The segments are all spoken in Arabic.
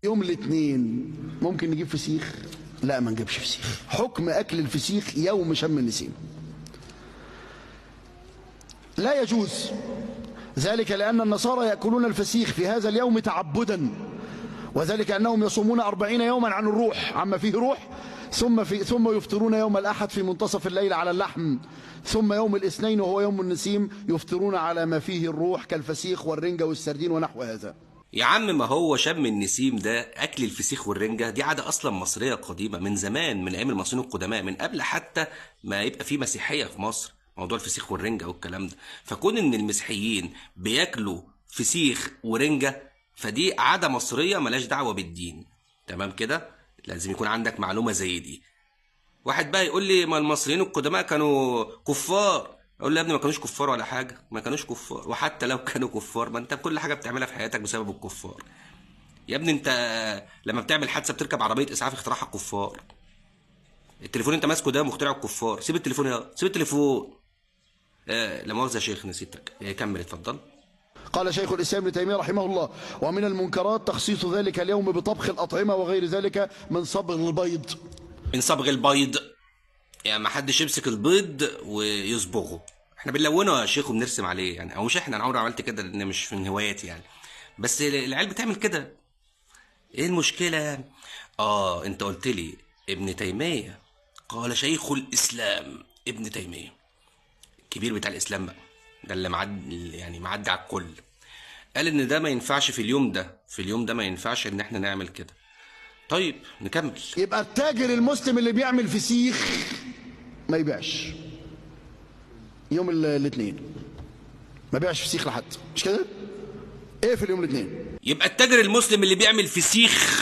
يوم الاثنين ممكن نجيب فسيخ؟ لا، ما نجيبش فسيخ. حكم اكل الفسيخ يوم شم النسيم لا يجوز، ذلك لأن النصارى يأكلون الفسيخ في هذا اليوم تعبدا، وذلك أنهم يصومون 40 يوما عن الروح عما فيه روح، ثم يفطرون يوم الأحد في منتصف الليل على اللحم، ثم يوم الاثنين وهو يوم النسيم يفطرون على ما فيه الروح كالفسيخ والرنجة والسردين ونحو هذا. يا عم ما هو شم النسيم ده أكل الفسيخ والرنجة دي عادة أصلا مصرية قديمة من زمان، من أيام المصريين القدماء، من قبل حتى ما يبقى في مسيحية في مصر، موضوع الفسيخ والرنجة والكلام ده. فكون إن المسيحيين بياكلوا فسيخ ورنجة فدي عادة مصرية ملاش دعوة بالدين، تمام كده؟ لازم يكون عندك معلومة زي دي. واحد بقى يقول لي ما المصريين القدماء كانوا كفار، اقول له يا ابني ما كانوش كفار ولا حاجه، ما كانوش كفار، وحتى لو كانوا كفار ما انت كل حاجه بتعملها في حياتك بسبب الكفار. يا ابني انت لما بتعمل حادثه بتركب عربيه اسعاف اختراعها الكفار. التليفون انت ماسكه ده مخترعه الكفار. سيب التليفون يا سيب التليفون. لا مؤاخذه يا شيخ نسيتك. كمل اتفضل. قال شيخ الإسلام ابن تيمية رحمه الله: ومن المنكرات تخصيص ذلك اليوم بطبخ الأطعمة وغير ذلك من صبغ البيض. من صبغ البيض؟ يعني ما حدش يمسك البيض ويصبغه، احنا بنلونه يا شيخ وبنرسم عليه يعني، او مش احنا، انا عمري عملت كده لان مش من هواياتي يعني، بس العيال بتعمل كده. ايه المشكله؟ انت قلت لي ابن تيميه. قال شيخ الاسلام ابن تيميه الكبير بتاع الاسلام بقى، ده اللي معدي على الكل، قال ان ده ما ينفعش في اليوم ده، في اليوم ده ما ينفعش ان احنا نعمل كده. طيب نكمل. يبقى التاجر المسلم اللي بيعمل فسيخ ما يبيعش يوم الاثنين، ما بيعش فسيخ لحد، مش كده؟ ايه في اليوم الاثنين؟ يبقى التاجر المسلم اللي بيعمل فسيخ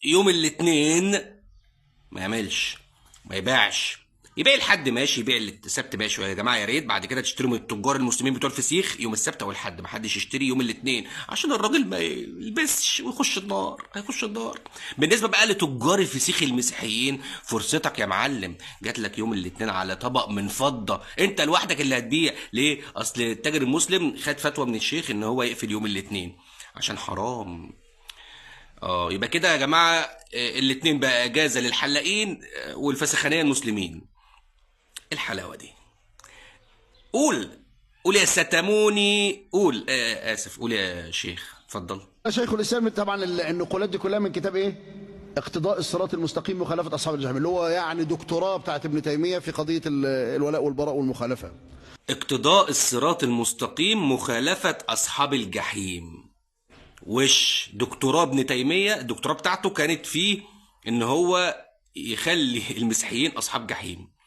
يوم الاثنين ما يعملش، ما يبيعش. يبيع الحد ماشي، يبيع السبت ماشي. يا جماعه يا ريت بعد كده تشتروا من التجار المسلمين بتوع الفسيخ يوم السبت او الحد، ما حدش يشتري يوم الاثنين عشان الراجل ما يلبسش ويخش النار، هيخش النار. بالنسبه بقى لتجار الفسيخ المسيحيين، فرصتك يا معلم، جات لك يوم الاثنين على طبق من فضه، انت لوحدك اللي هتبيع. ليه؟ اصل التاجر المسلم خد فتوى من الشيخ ان هو يقفل يوم الاثنين عشان حرام. يبقى كده يا جماعه الاثنين بقى اجازه للحلاقين والفسخانيه المسلمين. الحلاوه دي. قول يا ستموني، قول. اسف، قول يا شيخ اتفضل. شيخ الاسلام طبعا النقولات دي كلها من كتاب ايه؟ اقتضاء الصراط المستقيم مخالفه اصحاب الجحيم، اللي هو يعني دكتوراه بتاعت ابن تيميه في قضيه الولاء والبراء والمخالفه. اقتضاء الصراط المستقيم مخالفه اصحاب الجحيم. وش دكتوراه ابن تيميه؟ الدكتوراه بتاعته كانت في ان هو يخلي المسيحيين اصحاب جحيم،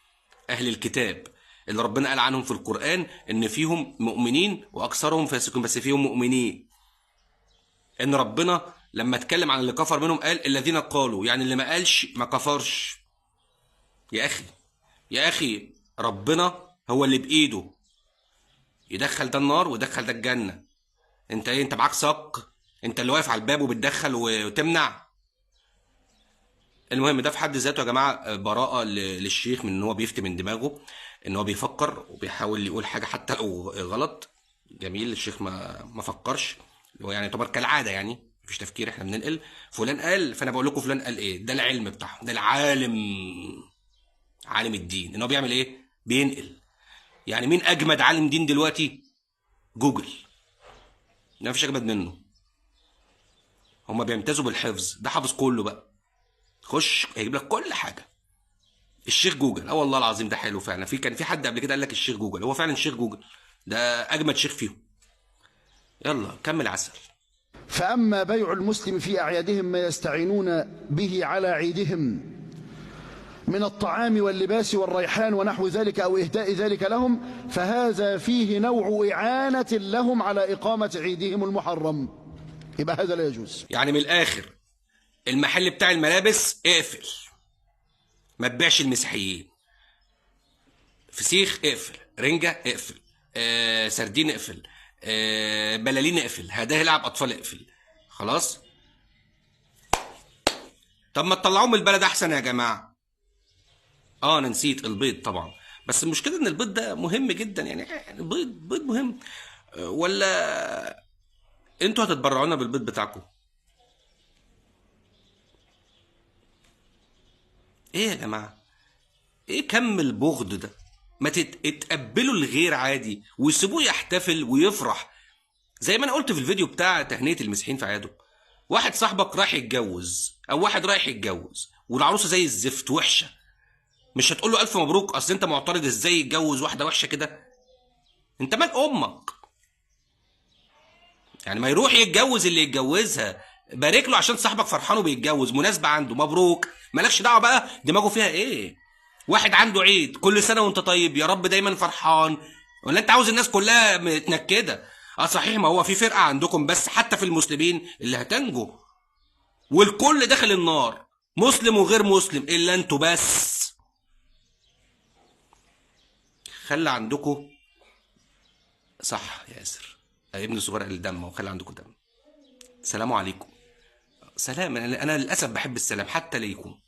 اهل الكتاب اللي ربنا قال عنهم في القرآن ان فيهم مؤمنين واكثرهم فاسقون، بس فيهم مؤمنين. ان ربنا لما اتكلم عن اللي كفر منهم قال الذين قالوا، يعني اللي ما قالش ما كفرش. يا اخي ربنا هو اللي بايده يدخل ده النار ويدخل ده الجنة. انت ايه؟ انت معاك صك؟ انت اللي واقف على الباب وبتدخل وتمنع؟ المهم ده في حد ذاته يا جماعه براءه للشيخ من ان هو بيفتي من دماغه، ان هو بيفكر وبيحاول يقول حاجه حتى لو غلط. جميل، الشيخ ما فكرش، هو يعني يعتبر كالعاده يعني مفيش تفكير، احنا بننقل فلان قال فانا بقول لكم فلان قال ايه. ده العلم بتاعهم، ده العالم، عالم الدين، ان هو بيعمل ايه؟ بينقل. يعني مين اجمد عالم دين دلوقتي؟ جوجل، ما مفيش اجمد منه. هما بيمتازوا بالحفظ، ده حافظ كله بقى، خش هيجيب لك كل حاجه. الشيخ جوجل، والله العظيم ده حلو فعلا. كان في حد قبل كده قال لك الشيخ جوجل، هو فعلا الشيخ جوجل ده اجمد شيخ فيهم. يلا كمل عسل. فأما بيع المسلم في أعيادهم ما يستعينون به على عيدهم من الطعام واللباس والريحان ونحو ذلك أو إهداء ذلك لهم، فهذا فيه نوع إعانة لهم على إقامة عيدهم المحرم، يبقى هذا لا يجوز. يعني من الآخر المحل بتاع الملابس اقفل، ما تبيعش المسيحيين. فسيخ اقفل، رنجة اقفل، سردين اقفل، بلالين اقفل، هدايا لعب أطفال اقفل. خلاص؟ طب ما تطلعوه من البلد أحسن يا جماعة. أنا نسيت البيض طبعا، بس المشكلة إن البيض ده مهم جدا يعني بيض مهم. ولا انتوا هتتبرعونا بالبيض بتاعكم؟ ايه يا جماعه؟ ايه كم البغض ده؟ ما تتقبلوا الغير عادي ويسيبوه يحتفل ويفرح. زي ما انا قلت في الفيديو بتاع تهنئه المسيحيين في اعيادهم، واحد صاحبك رايح يتجوز او واحد رايح يتجوز والعروسه زي الزفت وحشه، مش هتقول له الف مبروك اصل انت معترض ازاي يتجوز واحده وحشه كده؟ انت مال امك؟ يعني ما يروح يتجوز اللي يتجوزها، بارك له عشان صاحبك فرحان وبيتجوز، مناسبه عنده، مبروك، مالكش دعوه بقى دماغه فيها ايه. واحد عنده عيد، كل سنه وانت طيب، يا رب دايما فرحان، ولا انت عاوز الناس كلها متنكده؟ اه صحيح، ما هو في فرقه عندكم بس حتى في المسلمين اللي هتنجو، والكل داخل النار، مسلم وغير مسلم، الا انتوا بس. خلي عندكم، صح يا ياسر، ابن الصغير قال دم، وخلي عندكم دم. سلام عليكم. سلام. انا للاسف بحب السلام حتى ليكم.